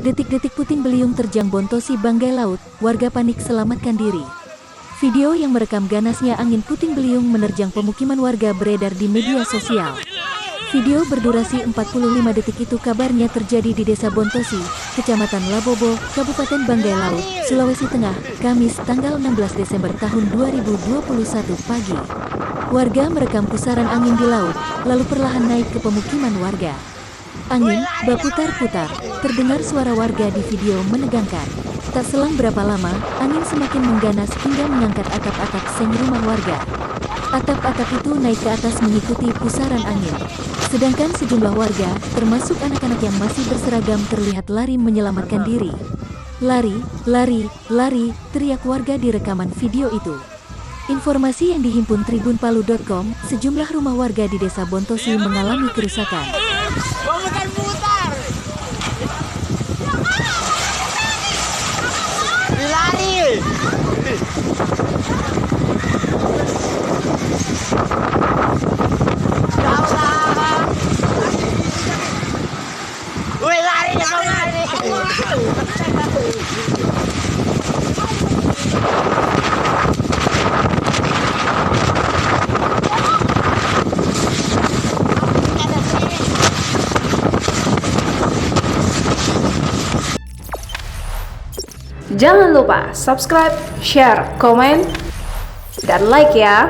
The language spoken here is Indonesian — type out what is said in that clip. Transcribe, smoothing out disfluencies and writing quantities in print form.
Detik-detik puting beliung terjang Bontosi Banggai Laut, warga panik selamatkan diri. Video yang merekam ganasnya angin puting beliung menerjang pemukiman warga beredar di media sosial. Video berdurasi 45 detik itu kabarnya terjadi di Desa Bontosi, Kecamatan Labobo, Kabupaten Banggai Laut, Sulawesi Tengah, Kamis tanggal 16 Desember tahun 2021 pagi. Warga merekam pusaran angin di laut, lalu perlahan naik ke pemukiman warga. Angin berputar-putar, terdengar suara warga di video menegangkan. Tak selang berapa lama, angin semakin mengganas hingga mengangkat atap-atap seng rumah warga. Atap-atap itu naik ke atas mengikuti pusaran angin. Sedangkan sejumlah warga, termasuk anak-anak yang masih berseragam terlihat lari menyelamatkan diri. Lari, lari, lari, teriak warga di rekaman video itu. Informasi yang dihimpun tribunpalu.com, sejumlah rumah warga di Desa Bontosi mengalami kerusakan. Lari! Woi lari ya kau lari! Jangan lupa subscribe, share, komen, dan like ya.